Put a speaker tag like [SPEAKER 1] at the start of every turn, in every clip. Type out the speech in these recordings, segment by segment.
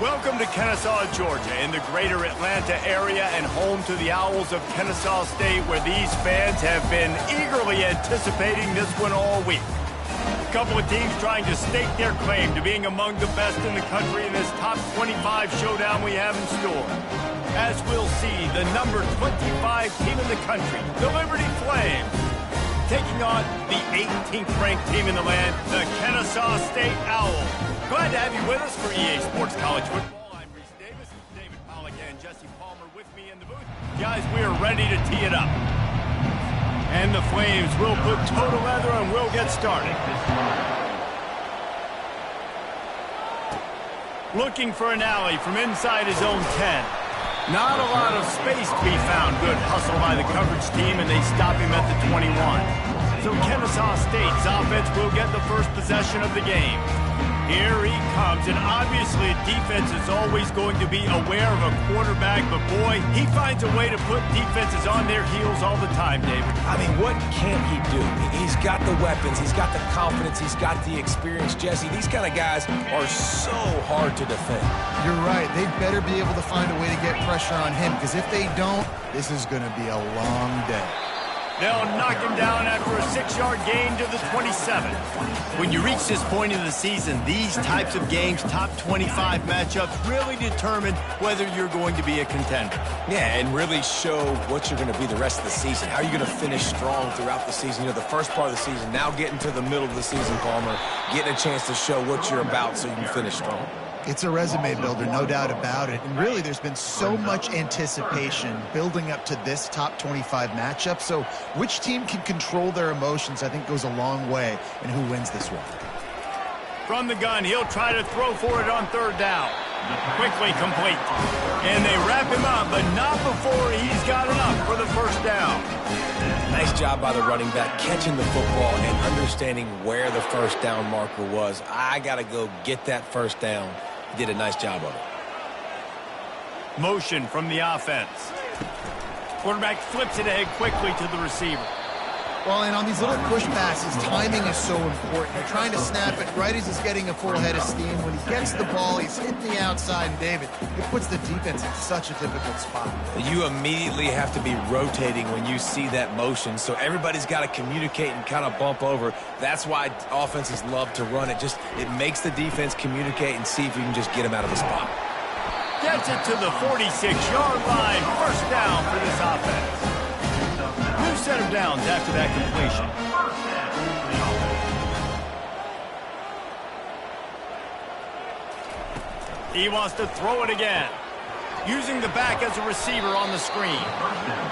[SPEAKER 1] Welcome to Kennesaw, Georgia, in the greater Atlanta area and home to the Owls of Kennesaw State, where these fans have been eagerly anticipating this one all week. A couple of teams trying to stake their claim to being among the best in the country in this top 25 showdown we have in store. As we'll see, the number 25 team in the country, the Liberty Flames, taking on the 18th ranked team in the land, the Kennesaw State Owls. Glad to have you with us for EA Sports College Football. I'm Reese Davis, David Pollack and Jesse Palmer with me in the booth. Guys, we are ready to tee it up. And the Flames will put toe to leather and we'll get started. Looking for an alley from inside his own 10. Not a lot of space to be found. Good hustle by the coverage team, and they stop him at the 21. So Kennesaw State's offense will get the first possession of the game. Here he comes, and obviously defense is always going to be aware of a quarterback, but boy, he finds a way to put defenses on their heels all the time, David.
[SPEAKER 2] I mean, what can't he do? He's got the weapons, he's got the confidence, he's got the experience. Jesse, these kind of guys are so hard to defend.
[SPEAKER 3] You're right. They better be able to find a way to get pressure on him, because if they don't, this is going to be a long day.
[SPEAKER 1] They'll knock him down after a 6-yard gain to the 27. When you reach this point in the season, these types of games, top 25 matchups, really determine whether you're going to be a contender.
[SPEAKER 2] Yeah, and really show what you're going to be the rest of the season. How are you going to finish strong throughout the season? You know, the first part of the season, now getting to the middle of the season, Palmer, getting a chance to show what you're about so you can finish strong.
[SPEAKER 3] It's a resume builder, no doubt about it. And really, there's been so much anticipation building up to this top 25 matchup. So which team can control their emotions, I think, goes a long way in who wins this one.
[SPEAKER 1] From the gun, he'll try to throw for it on third down. Quickly complete. And they wrap him up, but not before he's got enough for the first down.
[SPEAKER 2] Nice job by the running back, catching the football and understanding where the first down marker was. I got to go get that first down. He did a nice job of it.
[SPEAKER 1] Motion from the offense. Quarterback flips it ahead quickly to the receiver.
[SPEAKER 3] Well, and on these little push passes, timing is so important. You're trying to snap it right as he's getting a full head of steam. When he gets the ball, he's hitting the outside, and David, it puts the defense in such a difficult spot.
[SPEAKER 2] You immediately have to be rotating when you see that motion, so everybody's got to communicate and kind of bump over. That's why offenses love to run it. It makes the defense communicate and see if you can just get him out of the spot.
[SPEAKER 1] Gets it to the 46-yard line. First down for this offense. New set of downs after that completion. He wants to throw it again. Using the back as a receiver on the screen.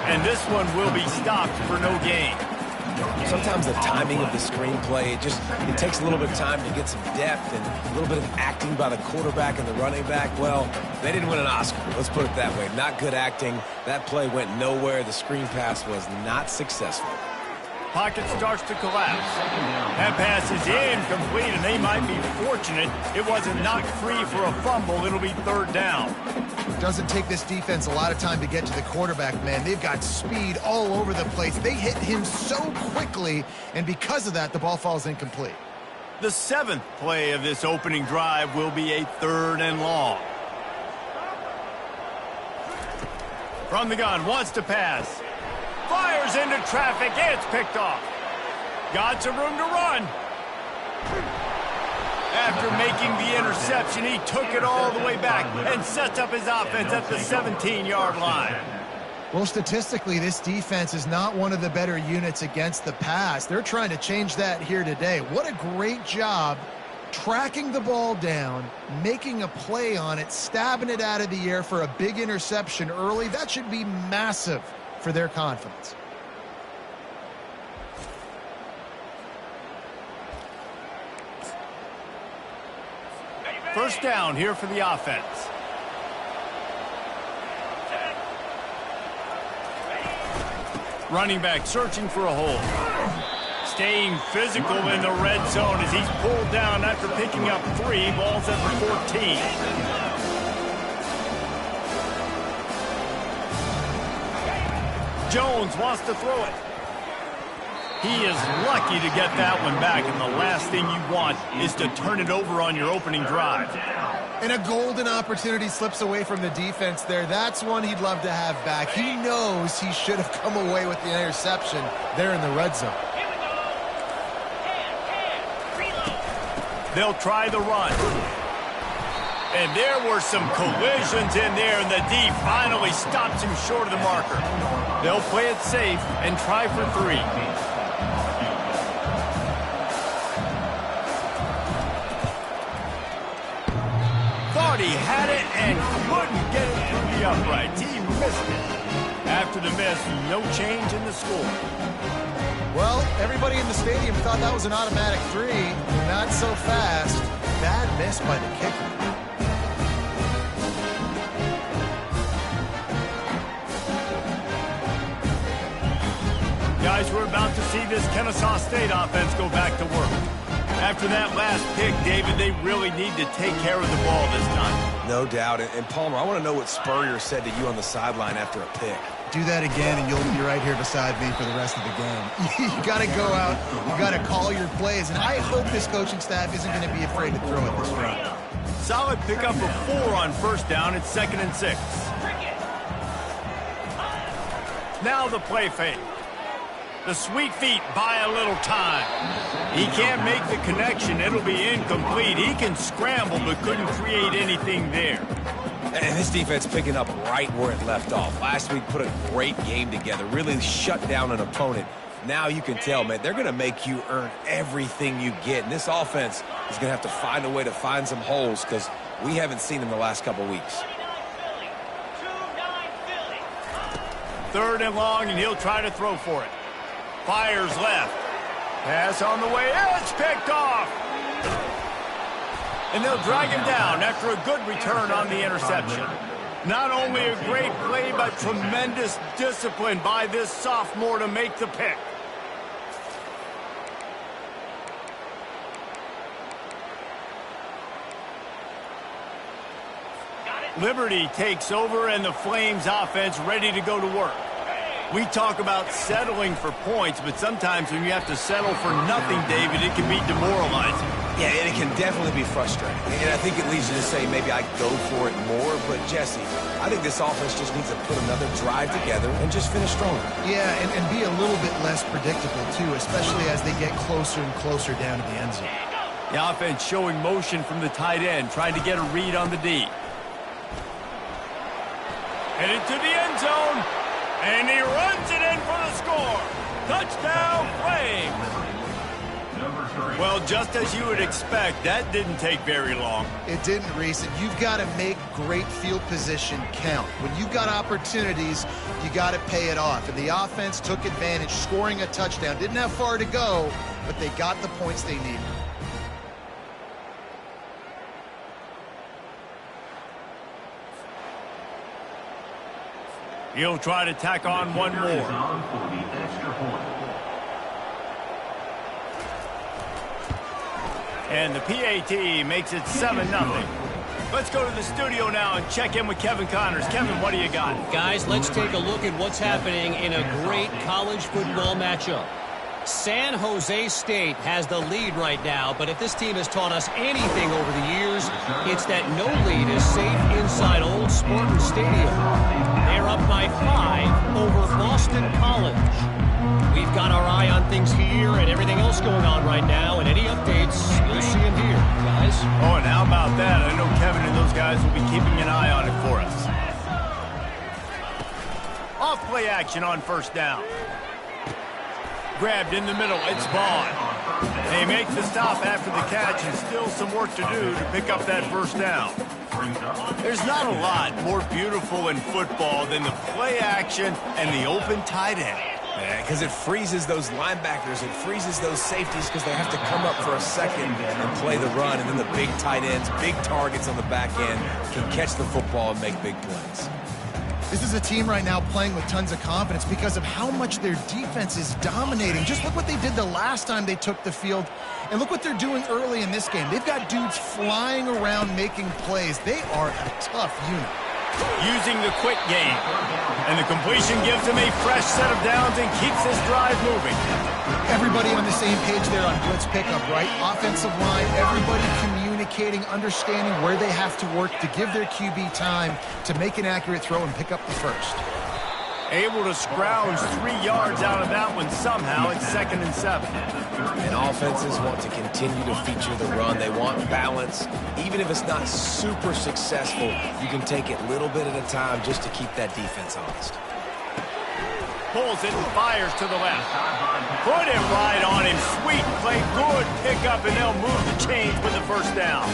[SPEAKER 1] And this one will be stopped for no gain.
[SPEAKER 2] Sometimes the timing of the screenplay, it takes a little bit of time to get some depth and a little bit of acting by the quarterback and the running back. Well, they didn't win an Oscar. Let's put it that way. Not good acting. That play went nowhere. The screen pass was not successful.
[SPEAKER 1] Pocket starts to collapse. That pass is incomplete, and they might be fortunate it wasn't knocked free for a fumble. It'll be third down.
[SPEAKER 3] It doesn't take this defense a lot of time to get to the quarterback, man. They've got speed all over the place. They hit him so quickly, and because of that, the ball falls incomplete.
[SPEAKER 1] The 7th play of this opening drive will be a third and long. From the gun, wants to pass. Fires into traffic. It's picked off. Got some room to run. After making the interception, he took it all the way back and sets up his offense at the 17-yard line.
[SPEAKER 3] Well, statistically, this defense is not one of the better units against the pass. They're trying to change that here today. What a great job tracking the ball down, making a play on it, stabbing it out of the air for a big interception early. That should be massive for their confidence.
[SPEAKER 1] First down here for the offense. Running back searching for a hole. Staying physical in the red zone as he's pulled down after picking up 3. Ball's at the 14. Jones wants to throw it. He is lucky to get that one back, and the last thing you want is to turn it over on your opening drive.
[SPEAKER 3] And a golden opportunity slips away from the defense there. That's one he'd love to have back. He knows he should have come away with the interception there in the red zone.
[SPEAKER 1] They'll try the run. And there were some collisions in there, and the D finally stops him short of the marker. They'll play it safe and try for 3. Thought he had it and couldn't get it through the uprights. He missed it. After the miss, no change in the score.
[SPEAKER 3] Well, everybody in the stadium thought that was an automatic 3. Not so fast. Bad miss by the kicker.
[SPEAKER 1] Guys, we're about to see this Kennesaw State offense go back to work. After that last pick, David, they really need to take care of the ball this time.
[SPEAKER 2] No doubt. And Palmer, I want to know what Spurrier said to you on the sideline after a pick.
[SPEAKER 3] Do that again, and you'll be right here beside me for the rest of the game. You got to go out. You got to call your plays, and I hope this coaching staff isn't going to be afraid to throw it this run.
[SPEAKER 1] Solid pickup of 4 on first down. It's 2nd and 6. Now the play fake. The sweet feet buy a little time. He can't make the connection. It'll be incomplete. He can scramble, but couldn't create anything there.
[SPEAKER 2] And this defense picking up right where it left off. Last week put a great game together, really shut down an opponent. Now you can tell, man, they're going to make you earn everything you get. And this offense is going to have to find a way to find some holes because we haven't seen them the last couple weeks.
[SPEAKER 1] 3rd and long, and he'll try to throw for it. Fires left. Pass on the way. It's picked off. And they'll drag him down after a good return on the interception. Not only a great play, but tremendous discipline by this sophomore to make the pick. Liberty takes over, and the Flames offense ready to go to work. We talk about settling for points, but sometimes when you have to settle for nothing, David, it can be demoralizing.
[SPEAKER 2] Yeah, and it can definitely be frustrating. And I think it leads you to say maybe I go for it more. But, Jesse, I think this offense just needs to put another drive together and just finish stronger.
[SPEAKER 3] Yeah, and be a little bit less predictable, too, especially as they get closer and closer down to the end zone.
[SPEAKER 1] The offense showing motion from the tight end, trying to get a read on the D. Headed to the end zone, and he runs it in for the score. Touchdown, Flames. Well, just as you would expect, that didn't take very long.
[SPEAKER 3] It didn't, Reese. And you've got to make great field position count. When you've got opportunities, you got to pay it off. And the offense took advantage, scoring a touchdown. Didn't have far to go, but they got the points they needed.
[SPEAKER 1] He'll try to tack on one more. And the PAT makes it 7-0. Let's go to the studio now and check in with Kevin Connors. Kevin, what do you got?
[SPEAKER 4] Guys, let's take a look at what's happening in a great college football matchup. San Jose State has the lead right now, but if this team has taught us anything over the years, it's that no lead is safe inside Old Spartan Stadium. They're up by 5 over Boston College. We've got our eye on things here and everything else going on right now, and any updates, you'll see them here, guys.
[SPEAKER 1] Oh, and how about that? I know Kevin and those guys will be keeping an eye on it for us. Off play action on first down. Grabbed in the middle, it's Vaughn. They make the stop after the catch, and still some work to do to pick up that first down. There's not a lot more beautiful in football than the play action and the open tight end.
[SPEAKER 2] Yeah, because it freezes those linebackers, it freezes those safeties because they have to come up for a second and play the run, and then the big tight ends, big targets on the back end can catch the football and make big plays.
[SPEAKER 3] This is a team right now playing with tons of confidence because of how much their defense is dominating. Just look what they did the last time they took the field, and look what they're doing early in this game. They've got dudes flying around making plays. They are a tough unit.
[SPEAKER 1] Using the quick game. And the completion gives him a fresh set of downs and keeps this drive moving.
[SPEAKER 3] Everybody on the same page there on blitz pickup, right? Offensive line, everybody communicating, understanding where they have to work to give their QB time to make an accurate throw and pick up the first.
[SPEAKER 1] Able to scrounge 3 yards out of that one somehow. It's 2nd and 7.
[SPEAKER 2] And offenses want to continue to feature the run. They want balance. Even if it's not super successful, you can take it little bit at a time just to keep that defense honest.
[SPEAKER 1] Pulls it and fires to the left. Put it right on him. Sweet play. Good pickup, and they'll move the chains with the first down.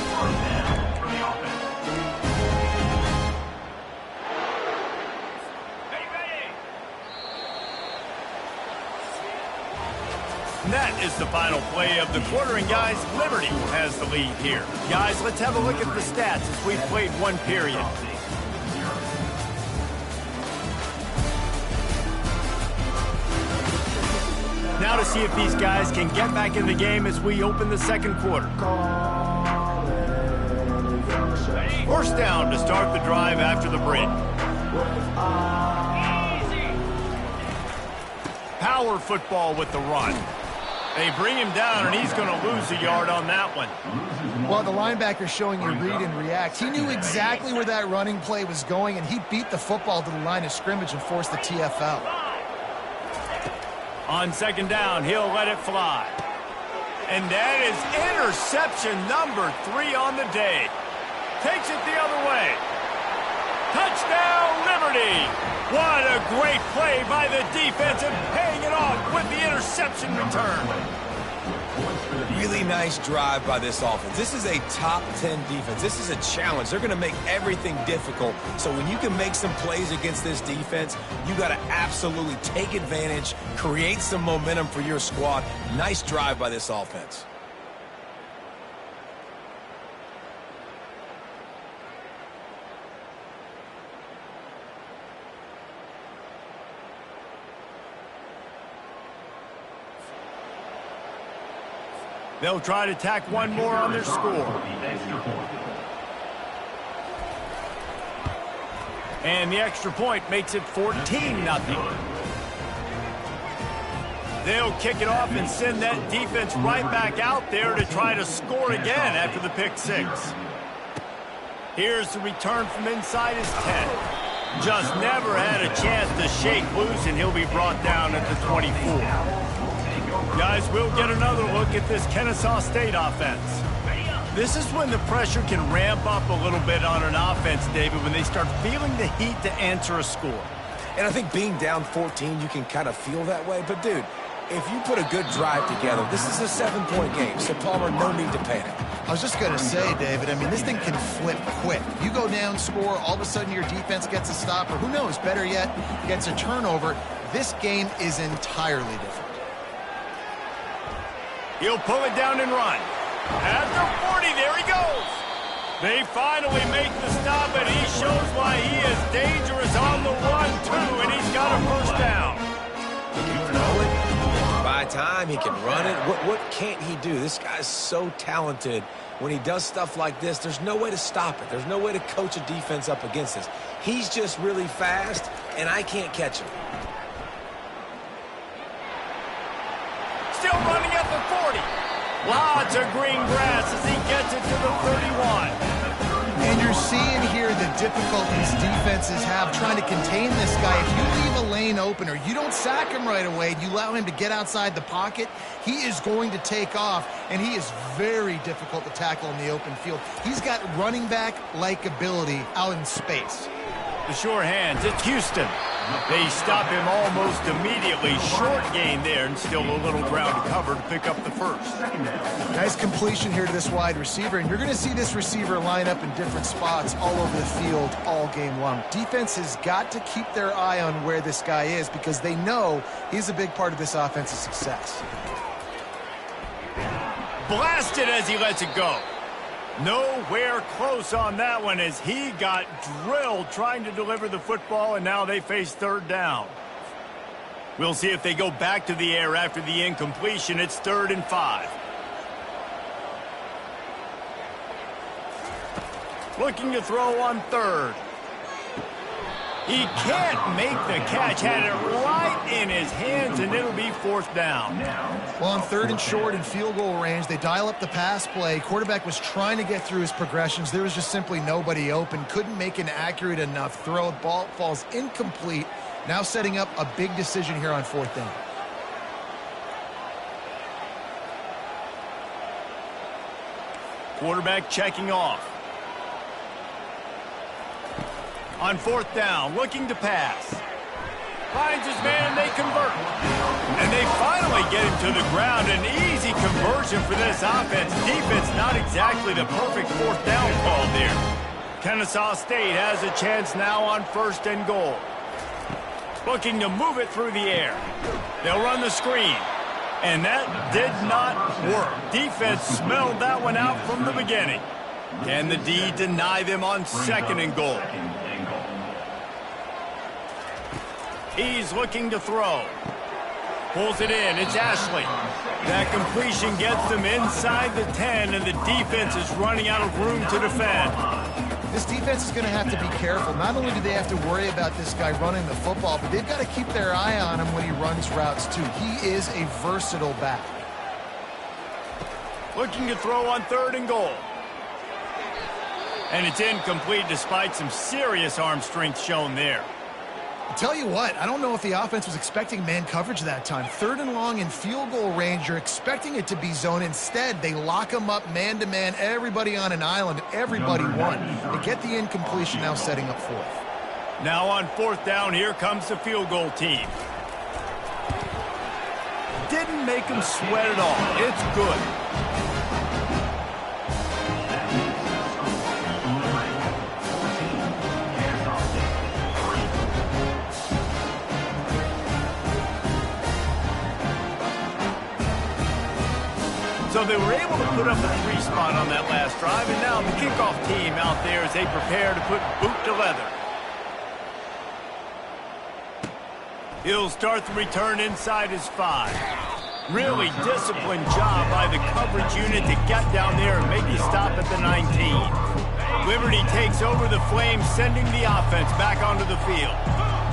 [SPEAKER 1] And that is the final play of the quarter, and guys, Liberty has the lead here. Guys, let's have a look at the stats as we've played 1 period. Now to see if these guys can get back in the game as we open the 2nd quarter. First down to start the drive after the break. Power football with the run. They bring him down, and he's going to lose a yard on that one.
[SPEAKER 3] Well, the linebacker showing you read and react. He knew exactly where that running play was going, and he beat the football to the line of scrimmage and forced the TFL.
[SPEAKER 1] On 2nd down, he'll let it fly. And that is interception number 3 on the day. Takes it the other way. Touchdown, Liberty! What a great play by the defense and paying it off with the interception return.
[SPEAKER 2] Really nice drive by this offense. This is a top 10 defense. This is a challenge. They're going to make everything difficult. So when you can make some plays against this defense, you got to absolutely take advantage, create some momentum for your squad. Nice drive by this offense.
[SPEAKER 1] They'll try to tack 1 more on their score. And the extra point makes it 14-0. They'll kick it off and send that defense right back out there to try to score again after the pick 6. Here's the return from inside his 10. Just never had a chance to shake loose, and he'll be brought down at the 24. Guys, we'll get another look at this Kennesaw State offense. This is when the pressure can ramp up a little bit on an offense, David, when they start feeling the heat to answer a score.
[SPEAKER 2] And I think being down 14, you can kind of feel that way. But, dude, if you put a good drive together, this is a 7-point game. So, Palmer, no need to panic.
[SPEAKER 3] I was just going to say, David, I mean, this thing can flip quick. You go down, score, all of a sudden your defense gets a stop, or who knows, better yet, gets a turnover. This game is entirely different.
[SPEAKER 1] He'll pull it down and run. At the 40, there he goes. They finally make the stop, and he shows why he is dangerous on the 1-2, and he's got a first down.
[SPEAKER 2] He can throw it, he can buy time, he can run it. What can't he do? This guy's so talented. When he does stuff like this, there's no way to stop it. There's no way to coach a defense up against this. He's just really fast, and I can't catch him.
[SPEAKER 1] Still running at the 40. Lots of green grass as he gets it to the 31.
[SPEAKER 3] And you're seeing here the difficulties defenses have trying to contain this guy. If you leave a lane open or you don't sack him right away and you allow him to get outside the pocket, he is going to take off, and he is very difficult to tackle in the open field. He's got running back-like ability out in space.
[SPEAKER 1] The sure hands, it's Houston. They stop him almost immediately. Short gain there, and still a little ground to cover to pick up the first.
[SPEAKER 3] Nice completion here to this wide receiver, and you're going to see this receiver line up in different spots all over the field all game long. Defense has got to keep their eye on where this guy is because they know he's a big part of this offense's success.
[SPEAKER 1] Blasted as he lets it go. Nowhere close on that one as he got drilled trying to deliver the football, and now they face 3rd down. We'll see if they go back to the air after the incompletion. It's 3rd and 5. Looking to throw on 3rd. He can't make the catch. Had it right in his hands, and it'll be fourth down.
[SPEAKER 3] Well, on 3rd and short in field goal range, they dial up the pass play. Quarterback was trying to get through his progressions. There was just simply nobody open. Couldn't make an accurate enough throw. Ball falls incomplete. Now setting up a big decision here on 4th down.
[SPEAKER 1] Quarterback checking off. On 4th down, looking to pass. Finds his man, they convert. And they finally get him to the ground. An easy conversion for this offense. Defense not exactly the perfect 4th down call there. Kennesaw State has a chance now on 1st and goal. Looking to move it through the air. They'll run the screen. And that did not work. Defense smelled that one out from the beginning. Can the D deny them on 2nd and goal? He's looking to throw. Pulls it in. It's Ashley. That completion gets them inside the 10, and the defense is running out of room to defend.
[SPEAKER 3] This defense is going to have to be careful. Not only do they have to worry about this guy running the football, but they've got to keep their eye on him when he runs routes, too. He is a versatile back.
[SPEAKER 1] Looking to throw on 3rd and goal. And it's incomplete despite some serious arm strength shown there.
[SPEAKER 3] I'll tell you what, I don't know if the offense was expecting man coverage that time. 3rd and long in field goal range, you're expecting it to be zone. Instead, they lock him up man-to-man, everybody on an island, everybody won. They get the incompletion, now setting up 4th.
[SPEAKER 1] Now on 4th down, here comes the field goal team. Didn't make him sweat at all. It's good. So they were able to put up a 3 spot on that last drive, and now the kickoff team out there as they prepare to put boot to leather. He'll start the return inside his 5. Really disciplined job by the coverage unit to get down there and make a stop at the 19. Liberty takes over the Flames, sending the offense back onto the field.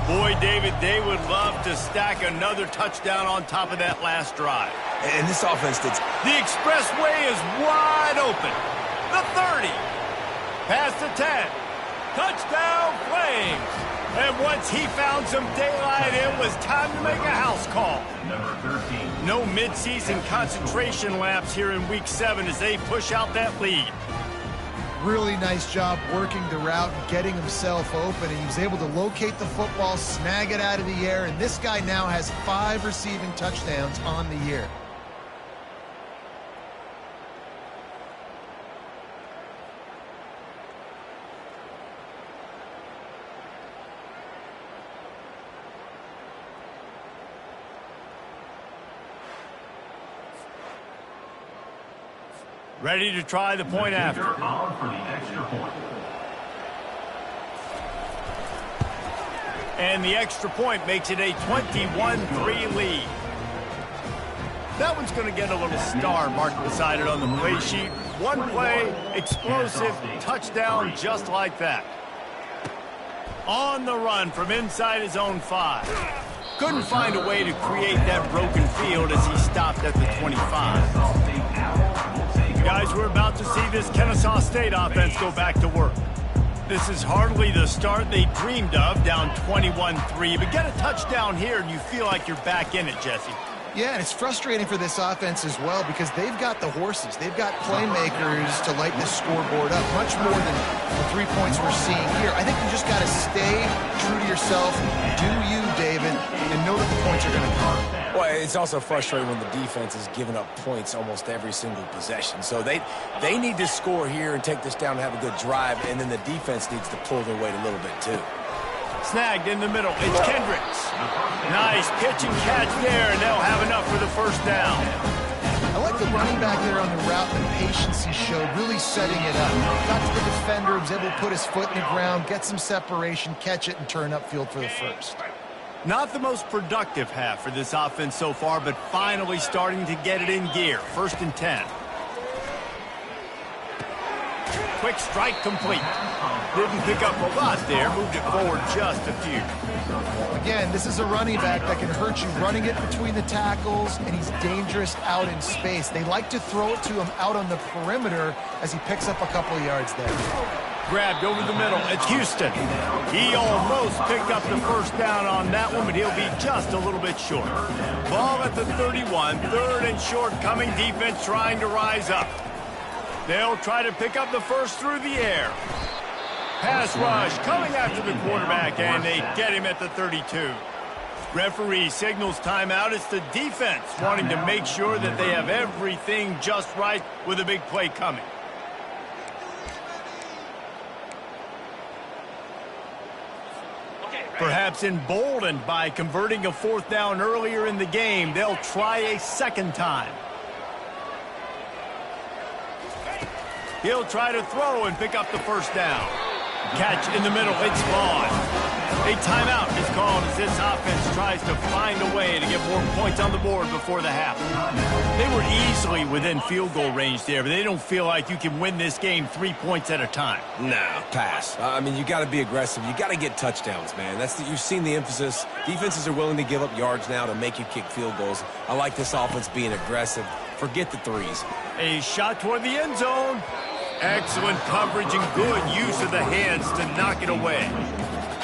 [SPEAKER 1] Boy, David, they would love to stack another touchdown on top of that last drive.
[SPEAKER 2] And this offense did.
[SPEAKER 1] The expressway is wide open. The 30. Past the 10. Touchdown, Flames. And once he found some daylight, it was time to make a house call. No midseason concentration laps here in Week 7 as they push out that lead.
[SPEAKER 3] Really nice job working the route and getting himself open, and he was able to locate the football, snag it out of the air, and this guy now has 5 receiving touchdowns on the year.
[SPEAKER 1] Ready to try the point after. And the extra point makes it a 21-3 lead. That one's going to get a little star marked beside it on the play sheet. One play, explosive, touchdown just like that. On the run from inside his own 5. Couldn't find a way to create that broken field as he stopped at the 25. Guys, we're about to see this Kennesaw State offense go back to work. This is hardly the start they dreamed of, down 21-3. But get a touchdown here and you feel like you're back in it, Jesse.
[SPEAKER 3] Yeah, and it's frustrating for this offense as well because they've got the horses. They've got playmakers to light this scoreboard up, much more than the 3 points we're seeing here. I think you just got to stay true to yourself, do you, David, and know that the points are going to come.
[SPEAKER 2] Well, it's also frustrating when the defense is giving up points almost every single possession. So they need to score here and take this down and have a good drive, and then the defense needs to pull their weight a little bit too.
[SPEAKER 1] Snagged in the middle. It's Kendricks. Nice pitch and catch there, and they'll have enough for the first down.
[SPEAKER 3] I like the running back there on the route, the patience he showed, really setting it up. Got to the defender, was able to put his foot in the ground, get some separation, catch it, and turn upfield for the first.
[SPEAKER 1] Not the most productive half for this offense so far, but finally starting to get it in gear. 1st and 10. quick strike complete. Didn't pick up a lot there, moved it forward just a few.
[SPEAKER 3] Again, this is a running back that can hurt you running it between the tackles, and he's dangerous out in space. They like to throw it to him out on the perimeter as he picks up a couple of yards there.
[SPEAKER 1] Grabbed over the middle. It's Houston. He almost picked up the first down on that one, but he'll be just a little bit short. Ball at the 31, third and short coming. Defense trying to rise up. They'll try to pick up the first through the air. Pass rush coming after the quarterback, and they get him at the 32. Referee signals timeout. It's the defense wanting to make sure that they have everything just right with a big play coming. Perhaps emboldened by converting a fourth down earlier in the game, they'll try a second time. He'll try to throw and pick up the first down. Catch in the middle, it's Vaughn. A timeout is called as this offense tries to find a way to get more points on the board before the half. They were easily within field goal range there, but they don't feel like you can win this game 3 points at a time.
[SPEAKER 2] Nah, pass. I mean, you got to be aggressive. You got to get touchdowns, man. You've seen the emphasis. Defenses are willing to give up yards now to make you kick field goals. I like this offense being aggressive. Forget the threes.
[SPEAKER 1] A shot toward the end zone. Excellent coverage and good use of the hands to knock it away.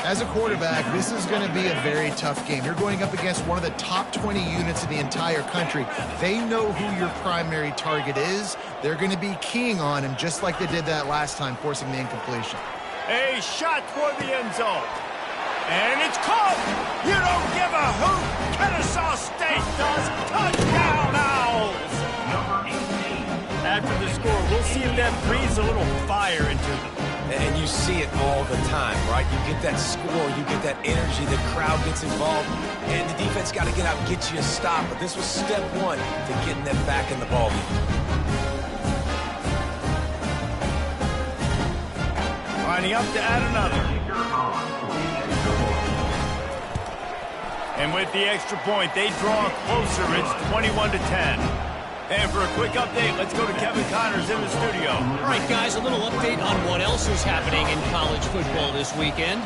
[SPEAKER 3] As a quarterback, this is going to be a very tough game. You're going up against one of the top 20 units in the entire country. They know who your primary target is. They're going to be keying on him just like they did that last time, forcing the incompletion.
[SPEAKER 1] A shot toward the end zone. And it's caught. You don't give a hoot. Kennesaw State does. Touchdown Owls. After the score, we'll see if that breathes a little fire into them.
[SPEAKER 2] And you see it all the time, right? You get that score, you get that energy, the crowd gets involved, and the defense got to get out and get you a stop. But this was step one to getting them back in the ballgame.
[SPEAKER 1] Lining up to add another. And with the extra point, they draw closer. It's 21-10. And for a quick update, let's go to Kevin Connors in the studio.
[SPEAKER 4] All right, guys, a little update on what else is happening in college football this weekend.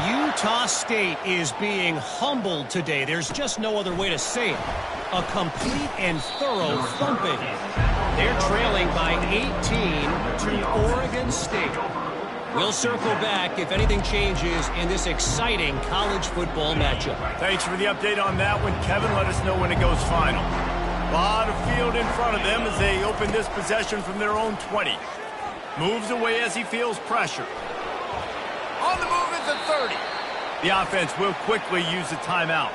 [SPEAKER 4] Utah State is being humbled today. There's just no other way to say it. A complete and thorough thumping. They're trailing by 18 to Oregon State. We'll circle back if anything changes in this exciting college football matchup.
[SPEAKER 1] Thanks for the update on that one, Kevin. Let us know when it goes final. A lot of field in front of them as they open this possession from their own 20. Moves away as he feels pressure. On the move at the 30. The offense will quickly use a timeout.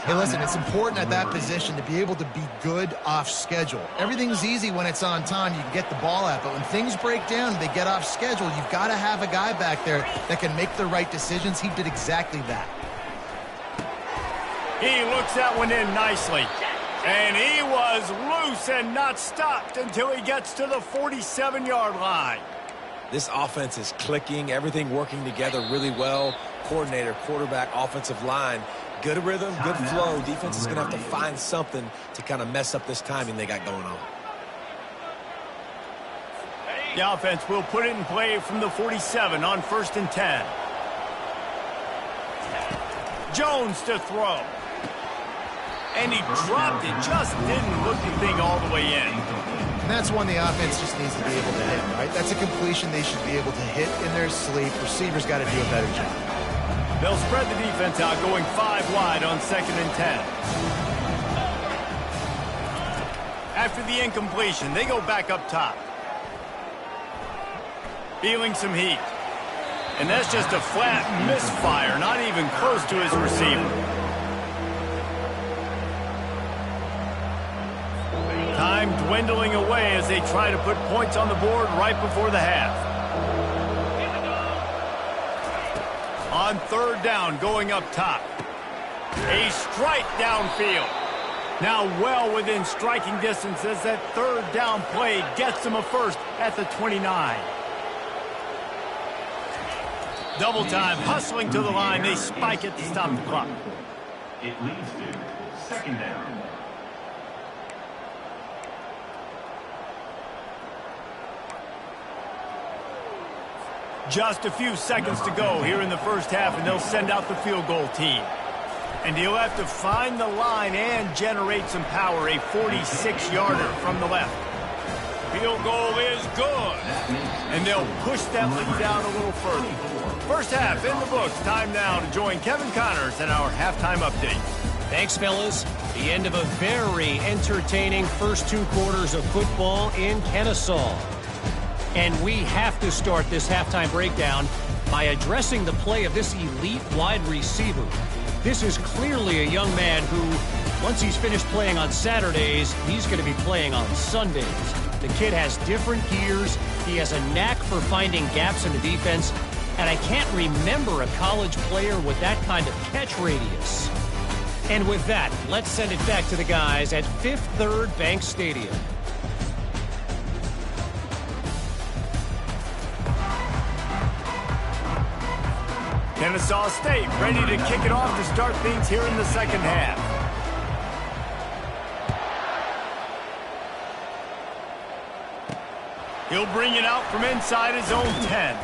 [SPEAKER 3] Hey, listen, it's important at that position to be able to be good off schedule. Everything's easy when it's on time. You can get the ball out. But when things break down and they get off schedule, you've got to have a guy back there that can make the right decisions. He did exactly that.
[SPEAKER 1] He looks that one in nicely. And he was loose and not stopped until he gets to the 47-yard line.
[SPEAKER 2] This offense is clicking, everything working together really well. Coordinator, quarterback, offensive line. Good rhythm, good flow. Defense is going to have to find something to kind of mess up this timing they got going on.
[SPEAKER 1] The offense will put it in play from the 47 on 1st and 10. Jones to throw. And he dropped it, just didn't look the thing all the way in.
[SPEAKER 3] And that's one the offense just needs to be able to hit, right? That's a completion they should be able to hit in their sleep. Receivers got to do a better job.
[SPEAKER 1] They'll spread the defense out, going 5 wide on 2nd and 10. After the incompletion, they go back up top. Feeling some heat. And that's just a flat misfire, not even close to his receiver. Time dwindling away as they try to put points on the board right before the half. On 3rd down, going up top. A strike downfield. Now well within striking distance as that 3rd down play gets them a first at the 29. Double time, hustling to the line. They spike it to stop the clock.
[SPEAKER 5] It leads to 2nd down.
[SPEAKER 1] Just a few seconds to go here in the first half, and they'll send out the field goal team. And he'll have to find the line and generate some power, a 46-yarder from the left. Field goal is good. And they'll push that lead out a little further. First half in the books. Time now to join Kevin Connors in our halftime update.
[SPEAKER 4] Thanks, fellas. The end of a very entertaining first 2 quarters of football in Kennesaw. And we have to start this halftime breakdown by addressing the play of this elite wide receiver. This is clearly a young man who, once he's finished playing on Saturdays, he's going to be playing on Sundays. The kid has different gears. He has a knack for finding gaps in the defense. And I can't remember a college player with that kind of catch radius. And with that, let's send it back to the guys at Fifth Third Bank Stadium.
[SPEAKER 1] Kennesaw State ready to kick it off to start things here in the second half. He'll bring it out from inside his own 10.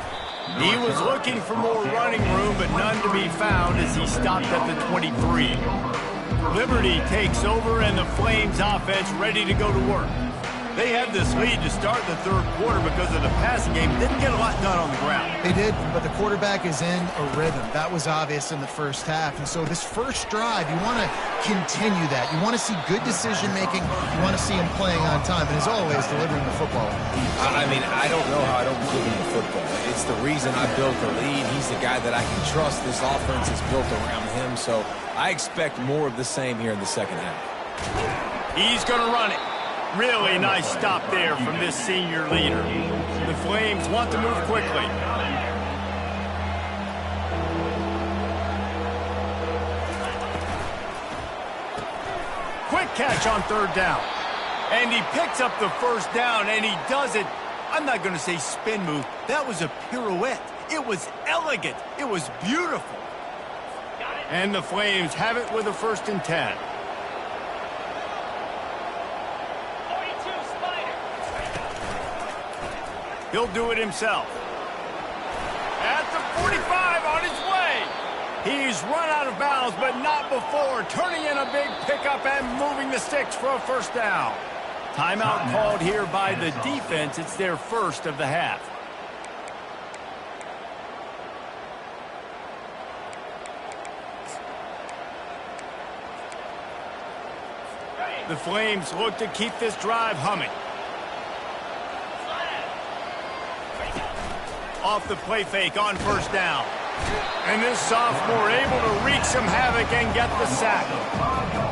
[SPEAKER 1] He was looking for more running room, but none to be found as he stopped at the 23. Liberty takes over, and the Flames offense ready to go to work. They had this lead to start the third quarter because of the passing game. Didn't get a lot done on the ground.
[SPEAKER 3] They did, but the quarterback is in a rhythm. That was obvious in the first half. And so this first drive, you want to continue that. You want to see good decision-making. You want to see him playing on time. And as always, delivering the football.
[SPEAKER 2] I mean, I don't know how I don't give him the football. It's the reason I built the lead. He's the guy that I can trust. This offense is built around him. So I expect more of the same here in the second half.
[SPEAKER 1] He's going to run it. Really nice stop there from this senior leader. The Flames want to move quickly. Quick catch on third down. And he picks up the first down, and he does it. I'm not going to say spin move. That was a pirouette. It was elegant. It was beautiful. And the Flames have it with a 1st and 10. He'll do it himself. At the 45 on his way. He's run out of bounds, but not before. Turning in a big pickup and moving the sticks for a first down. Timeout called here by the defense. It's their first of the half. The Flames look to keep this drive humming. Off the play fake on first down. And this sophomore able to wreak some havoc and get the sack.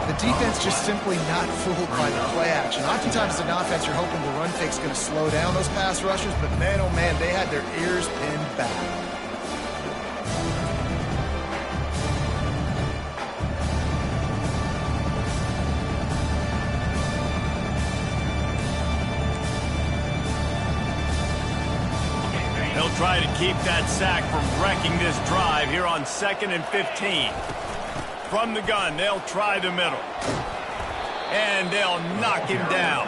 [SPEAKER 3] The defense just simply not fooled by the play action. Oftentimes as an offense, you're hoping the run fake's going to slow down those pass rushers, but man, oh man, they had their ears pinned back.
[SPEAKER 1] Try to keep that sack from wrecking this drive here on 2nd and 15. From the gun, they'll try the middle. And they'll knock him down.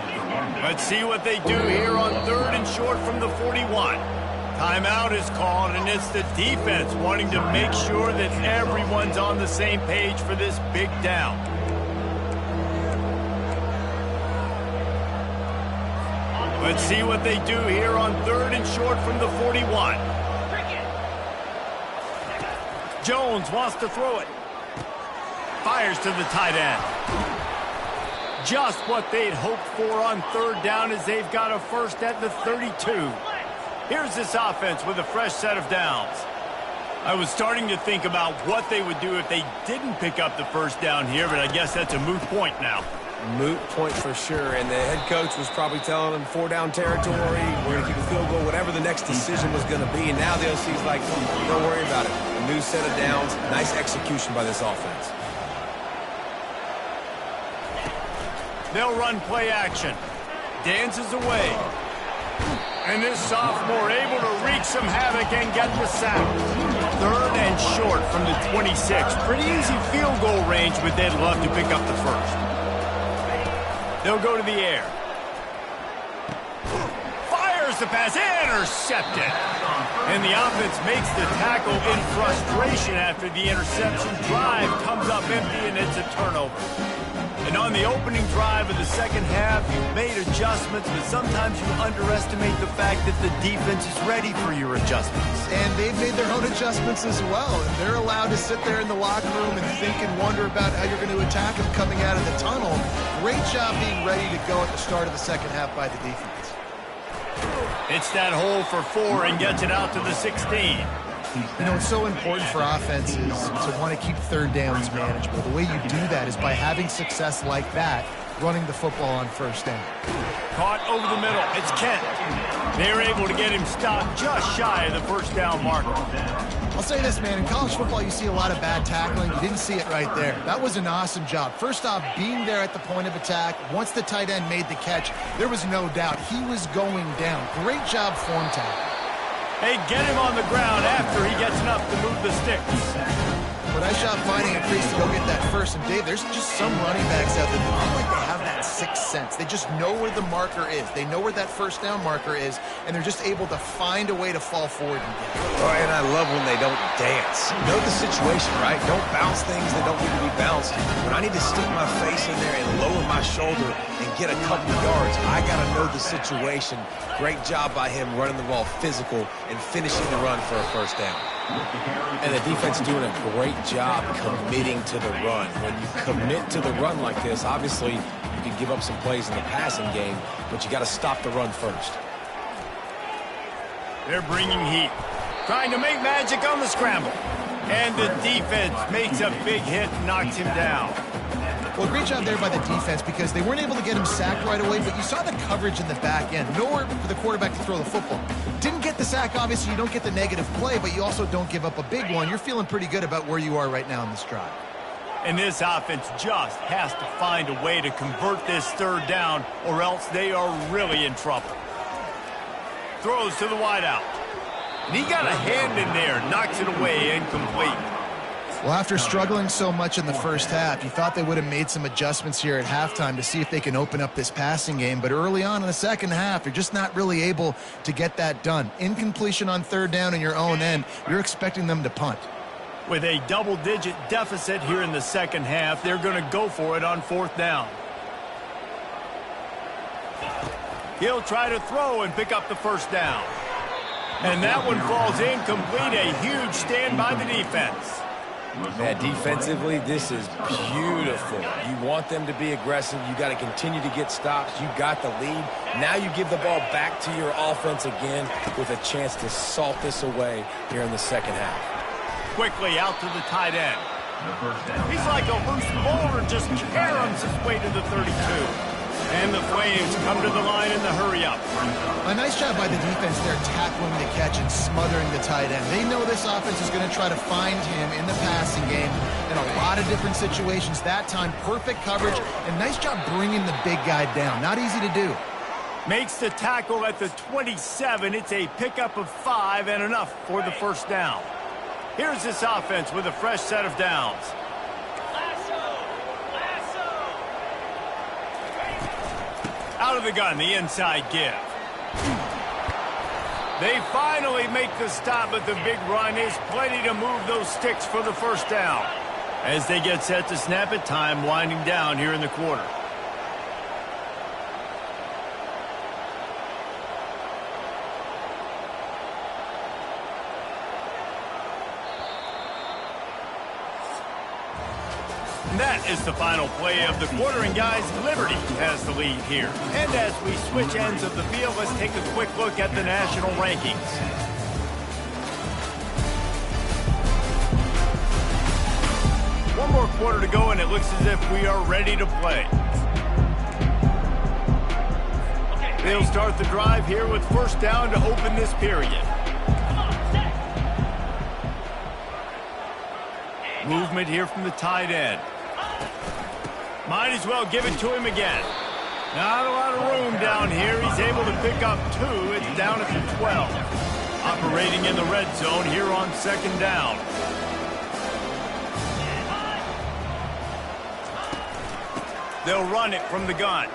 [SPEAKER 1] Let's see what they do here on 3rd and short from the 41. Timeout is called, and it's the defense wanting to make sure that everyone's on the same page for this big down. Let's see what they do here on 3rd and short from the 41. Jones wants to throw it. Fires to the tight end. Just what they'd hoped for on 3rd down as they've got a first at the 32. Here's this offense with a fresh set of downs. I was starting to think about what they would do if they didn't pick up the first down here, but I guess that's a moot point now.
[SPEAKER 2] Moot point for sure, and the head coach was probably telling them 4-down territory, we're going to keep a field goal, whatever the next decision was going to be, and now the OC's like, don't worry about it. A new set of downs, nice execution by this offense.
[SPEAKER 1] They'll run play action. Dances away. And this sophomore able to wreak some havoc and get the sack. 3rd and short from the 26. Pretty easy field goal range, but they'd love to pick up the first. They'll go to the air. Fires the pass. Intercepted. And the offense makes the tackle in frustration after the interception. Drive comes up empty, and it's a turnover. And on the opening drive of the second half, you made adjustments, but sometimes you underestimate the fact that the defense is ready for your adjustments.
[SPEAKER 3] And they've made their own adjustments as well. And they're allowed to sit there in the locker room and think and wonder about how you're going to attack them coming out of the tunnel. Great job being ready to go at the start of the second half by the defense.
[SPEAKER 1] It's that hole for 4 and gets it out to the 16.
[SPEAKER 3] You know, it's so important for offenses to want to keep third downs manageable. The way you do that is by having success like that, running the football on first down.
[SPEAKER 1] Caught over the middle. It's Kent. They're able to get him stopped just shy of the first down marker.
[SPEAKER 3] I'll say this, man. In college football, you see a lot of bad tackling. You didn't see it right there. That was an awesome job. First off, being there at the point of attack. Once the tight end made the catch, there was no doubt he was going down. Great job form tackle.
[SPEAKER 1] Hey, get him on the ground after he gets enough to move the sticks.
[SPEAKER 3] When I shot finding a crease to go get that first, and Dave, there's just some running backs out there that feel like they have that sixth sense. They just know where the marker is. They know where that first down marker is, and they're just able to find a way to fall forward and get it.
[SPEAKER 2] Oh, and I love when they don't dance. Know the situation, right? Don't bounce things that don't need to be bounced. When I need to stick my face in there and lower my shoulder and get a couple yards, I got to know the situation. Great job by him running the ball physical and finishing the run for a first down. And the defense doing a great job committing to the run. When you commit to the run like this, obviously you can give up some plays in the passing game, but you got to stop the run first.
[SPEAKER 1] They're bringing heat, trying to make magic on the scramble. And the defense makes a big hit and knocks him down.
[SPEAKER 3] Well, great job there by the defense because they weren't able to get him sacked right away, but you saw the coverage in the back end. Nowhere for the quarterback to throw the football. Didn't get the sack, obviously. You don't get the negative play, but you also don't give up a big one. You're feeling pretty good about where you are right now in this drive.
[SPEAKER 1] And this offense just has to find a way to convert this third down, or else they are really in trouble. Throws to the wideout. And he got a hand in there, knocks it away, incomplete.
[SPEAKER 3] Well, after struggling so much in the first half, you thought they would have made some adjustments here at halftime to see if they can open up this passing game. But early on in the second half, you're just not really able to get that done. Incompletion on third down in your own end, you're expecting them to punt.
[SPEAKER 1] With a double-digit deficit here in the second half, they're going to go for it on fourth down. He'll try to throw and pick up the first down. And that one falls incomplete. A huge stand by the defense.
[SPEAKER 2] Man, defensively, this is beautiful. You want them to be aggressive. You got to continue to get stops. You got the lead. Now you give the ball back to your offense again with a chance to salt this away here in the second half.
[SPEAKER 1] Quickly out to the tight end. He's like a loose bowler, just caroms his way to the 32. And the Flames come to the line in the hurry-up.
[SPEAKER 3] A nice job by the defense there tackling the catch and smothering the tight end. They know this offense is going to try to find him in the passing game in a lot of different situations. That time, perfect coverage, and nice job bringing the big guy down. Not easy to do.
[SPEAKER 1] Makes the tackle at the 27. It's a pickup of 5 and enough for the first down. Here's this offense with a fresh set of downs. Out of the gun, the inside give. They finally make the stop, but the big run is plenty to move those sticks for the first down. As they get set to snap it, time winding down here in the quarter. And that is the final play of the quarter, and guys, Liberty has the lead here. And as we switch ends of the field, let's take a quick look at the national rankings. One more quarter to go, and it looks as if we are ready to play. They'll start the drive here with first down to open this period. Movement here from the tight end. Might as well give it to him again. Not a lot of room down here. He's able to pick up 2. It's down at the 12. Operating in the red zone here on second down. They'll run it from the gun.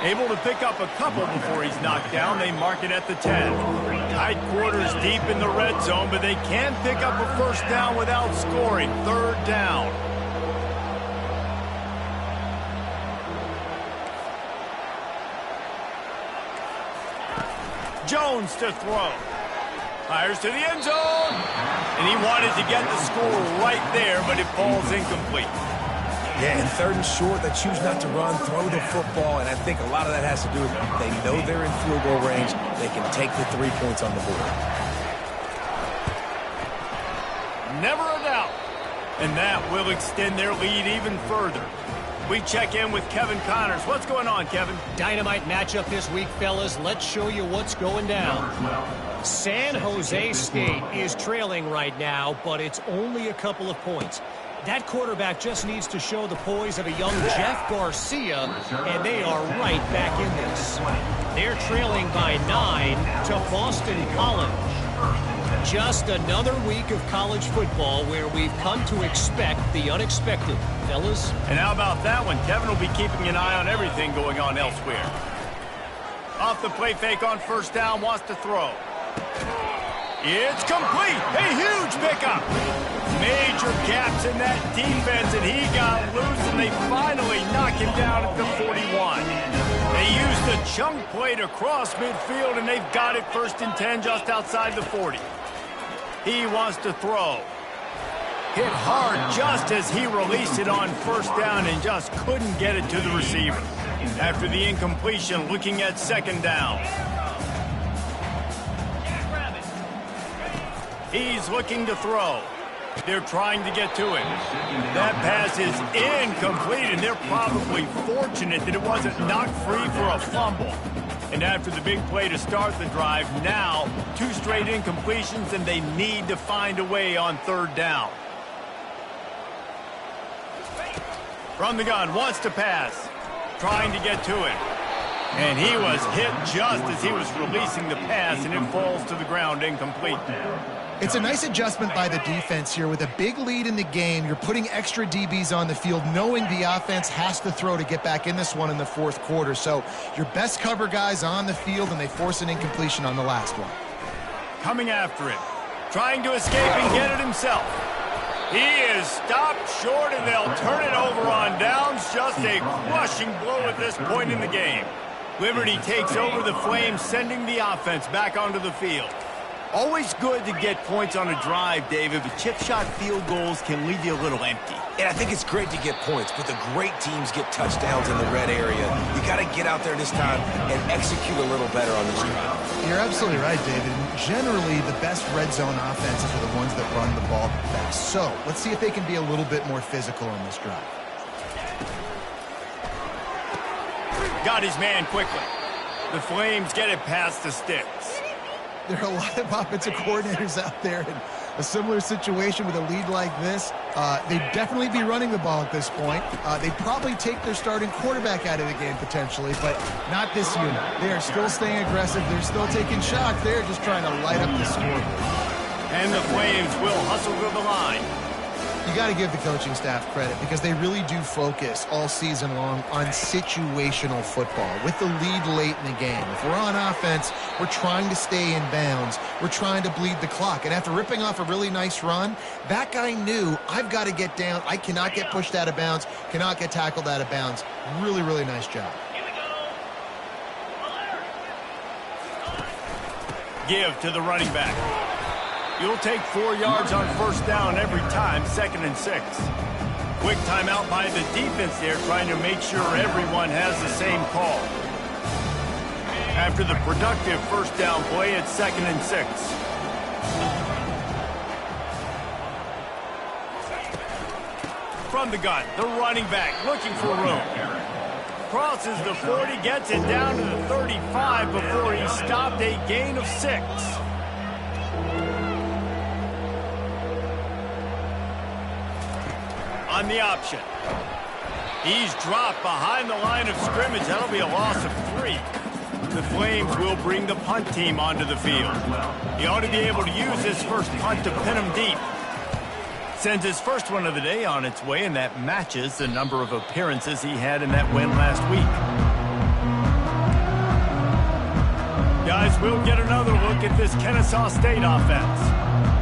[SPEAKER 1] Able to pick up a couple before he's knocked down. They mark it at the 10. Tight quarters deep in the red zone, but they can pick up a first down without scoring. Third down. Jones to throw. Fires to the end zone. And he wanted to get the score right there, but it falls incomplete.
[SPEAKER 2] Yeah, and third and short, they choose not to run, throw the football, and I think a lot of that has to do with they know they're in field goal range. They can take the 3 points on the board.
[SPEAKER 1] Never a doubt. And that will extend their lead even further. We check in with Kevin Connors. What's going on, Kevin?
[SPEAKER 4] Dynamite matchup this week, fellas. Let's show you what's going down. San Jose State is trailing right now, but it's only a couple of points. That quarterback just needs to show the poise of a young Jeff Garcia, and they are right back in this. They're trailing by 9 to Boston College. Just another week of college football where we've come to expect the unexpected, fellas.
[SPEAKER 1] And how about that one? Kevin will be keeping an eye on everything going on elsewhere. Off the play fake on first down, wants to throw. It's complete. A huge pickup. Major gaps in that defense, and he got loose, and they finally knock him down at the 41. They used a chunk play to cross midfield, and they've got it first and 10 just outside the 40. He wants to throw. Hit hard just as he released it on first down and just couldn't get it to the receiver. After the incompletion, looking at second down. He's looking to throw. They're trying to get to it. That pass is incomplete, and they're probably fortunate that it wasn't knocked free for a fumble. And after the big play to start the drive, now 2 straight incompletions, and they need to find a way on third down. From the gun, wants to pass. Trying to get to it. And he was hit just as he was releasing the pass, and it falls to the ground incomplete.
[SPEAKER 3] It's a nice adjustment by the defense here. With a big lead in the game, you're putting extra DBs on the field, knowing the offense has to throw to get back in this one in the fourth quarter. So your best cover guys on the field, and they force an incompletion on the last one.
[SPEAKER 1] Coming after it. Trying to escape and get it himself. He is stopped short, and they'll turn it over on downs. Just a crushing blow at this point in the game. Liberty takes over the Flames, sending the offense back onto the field. Always good to get points on a drive, David, but chip shot field goals can leave you a little empty.
[SPEAKER 2] And I think it's great to get points, but the great teams get touchdowns in the red area. You got to get out there this time and execute a little better on this drive.
[SPEAKER 3] You're absolutely right, David. Generally, the best red zone offenses are the ones that run the ball best. So let's see if they can be a little bit more physical on this drive.
[SPEAKER 1] Got his man quickly. The Flames get it past the sticks.
[SPEAKER 3] There are a lot of offensive coordinators out there in a similar situation with a lead like this. They'd definitely be running the ball at this point. They'd probably take their starting quarterback out of the game potentially, but not this unit. They are still staying aggressive. They're still taking shots. They're just trying to light up the scoreboard.
[SPEAKER 1] And the Flames will hustle to the line.
[SPEAKER 3] You got to give the coaching staff credit because they really do focus all season long on situational football with the lead late in the game. If we're on offense, we're trying to stay in bounds. We're trying to bleed the clock. And after ripping off a really nice run, that guy knew, I've got to get down. I cannot get pushed out of bounds, cannot get tackled out of bounds. Really, really nice job.
[SPEAKER 1] Give to the running back. You'll take 4 yards on first down every time, 2nd and 6. Quick timeout by the defense there, trying to make sure everyone has the same call. After the productive first down play, it's 2nd and 6. From the gun, the running back looking for room. Crosses the 40, gets it down to the 35 before he stopped, a gain of 6. On the option. He's dropped behind the line of scrimmage. That'll be a loss of 3. The Flames will bring the punt team onto the field. He ought to be able to use his first punt to pin him deep. Sends his first one of the day on its way, and that matches the number of appearances he had in that win last week. Guys, we'll get another look at this Kennesaw State offense.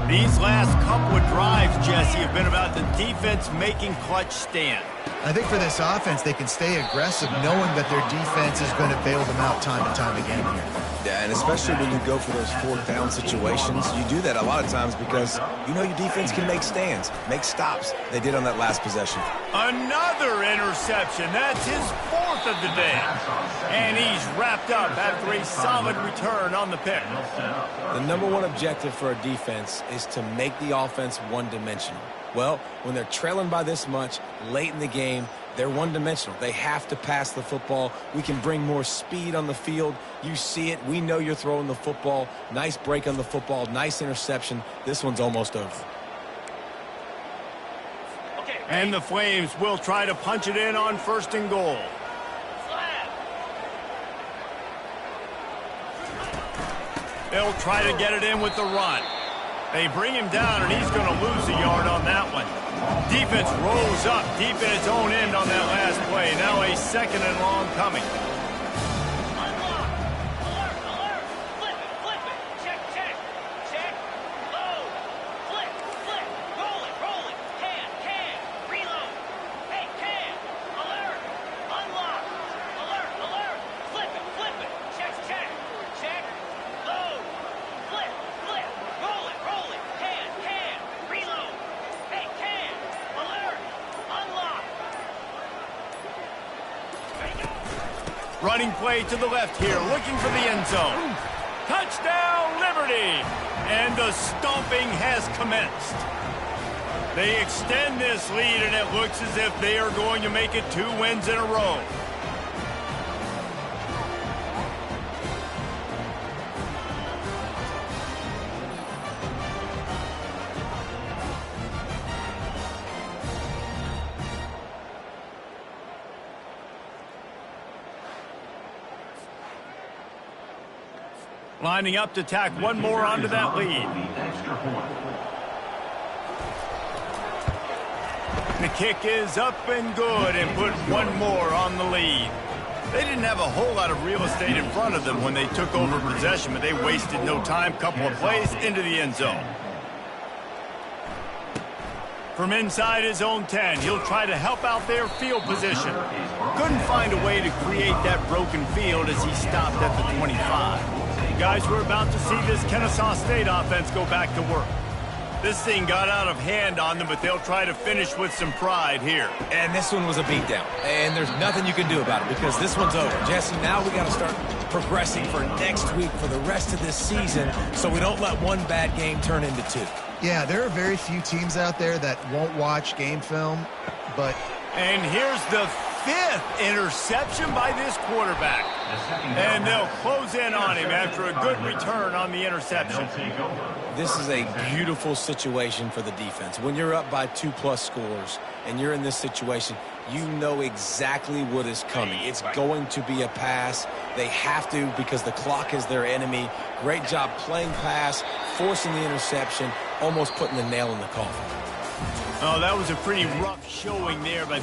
[SPEAKER 1] These last couple of drives, Jesse, have been about the defense making clutch stand.
[SPEAKER 3] I think for this offense, they can stay aggressive knowing that their defense is going to bail them out time and time again here.
[SPEAKER 2] Yeah, and especially when you go for those fourth down situations, you do that a lot of times because you know your defense can make stands, make stops. They did on that last possession.
[SPEAKER 1] Another interception. That's his fourth of the day. And he's wrapped up after a solid return on the pick.
[SPEAKER 2] The number one objective for a defense is to make the offense one-dimensional. Well, when they're trailing by this much late in the game, they're one-dimensional. They have to pass the football. We can bring more speed on the field. You see it. We know you're throwing the football. Nice break on the football. Nice interception. This one's almost over.
[SPEAKER 1] And the Flames will try to punch it in on 1st and goal. They'll try to get it in with the run. They bring him down, and he's going to lose a yard on that one. Defense rolls up deep in its own end on that last play. Now a 2nd and long coming. Running play to the left here, looking for the end zone. Touchdown, Liberty! And the stomping has commenced. They extend this lead, and it looks as if they are going to make it 2 wins in a row. Lining up to tack one more onto that lead. The kick is up and good and put one more on the lead. They didn't have a whole lot of real estate in front of them when they took over possession, but they wasted no time. Couple of plays into the end zone. From inside his own 10, he'll try to help out their field position. Couldn't find a way to create that broken field as he stopped at the 25. Guys, we're about to see this Kennesaw State offense go back to work. This thing got out of hand on them, but they'll try to finish with some pride here.
[SPEAKER 2] And this one was a beatdown. And there's nothing you can do about it because this one's over. Jesse, now we got to start progressing for next week for the rest of this season so we don't let one bad game turn into 2.
[SPEAKER 3] Yeah, there are very few teams out there that won't watch game film, but...
[SPEAKER 1] And here's the 5th interception by this quarterback. And they'll close in on him after a good return on the interception.
[SPEAKER 2] This is a beautiful situation for the defense. When you're up by 2+ scores and you're in this situation, you know exactly what is coming. It's going to be a pass. They have to because the clock is their enemy. Great job playing pass, forcing the interception, almost putting the nail in the coffin.
[SPEAKER 1] Oh, that was a pretty rough showing there by this